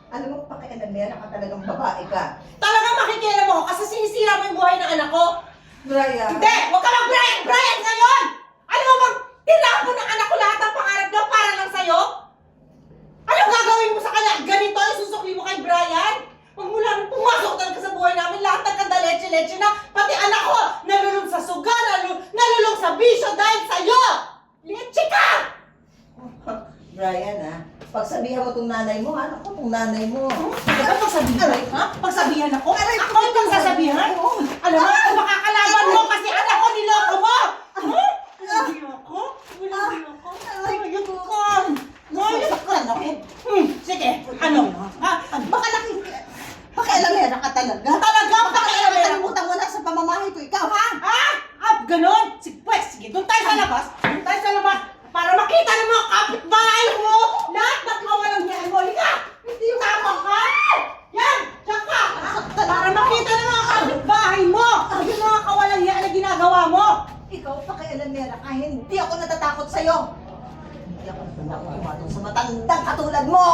Alam mo, pakialamera ka talagang babae ka. Talagang makikialam mo kasi sinisira mo yung buhay ng anak ko. Brian. Hindi! Huwag ka mag-Brian! Brian ngayon! Alam mo bang tinapon ng anak ko lahat ng pangarap niya para lang sa'yo? Anong gagawin mo sa kanya? Ganito ang susukli mo kay Brian? Magmula nung pumasok talaga sa buhay namin, lahat ng kanda leche-leche na, pati anak ko, nalulong sa suga, nalulong sa bisyo dahil sa'yo! Leche ka! Brian, ha? Pagsabihan mo tong nanay mo, ha? Ako tong nanay mo. Ano pagsabihan? Ha? Pagsabihan ako? Ako ang pagsasabihan? Alam mo, ako makakalaban mo kasi anak ko niloko mo! Ha? Hindi ako? Hindi ako? Ayun ko! Ayun ko! Sige, ano? Ha? Pakialamera ka talaga. Talagang pakialamera ko. Nakalimutan mo na sa pamamahay ko, ikaw, ha? Ha? Ganon? Sige, doon tayo sa labas. Doon tayo sa labas. Para makita ng mga kapitbahay mo. Lahat ng kawalang yan mo. Halika! Hindi yung tama ka. Yan! Tsaka! Para makita ng mga kapitbahay mo. Yung mga kawalang yan na ginagawa mo. Ikaw, pakialamera ka. Hindi ako natatakot sa'yo. Hindi ako natatakot sa matandang katulad mo.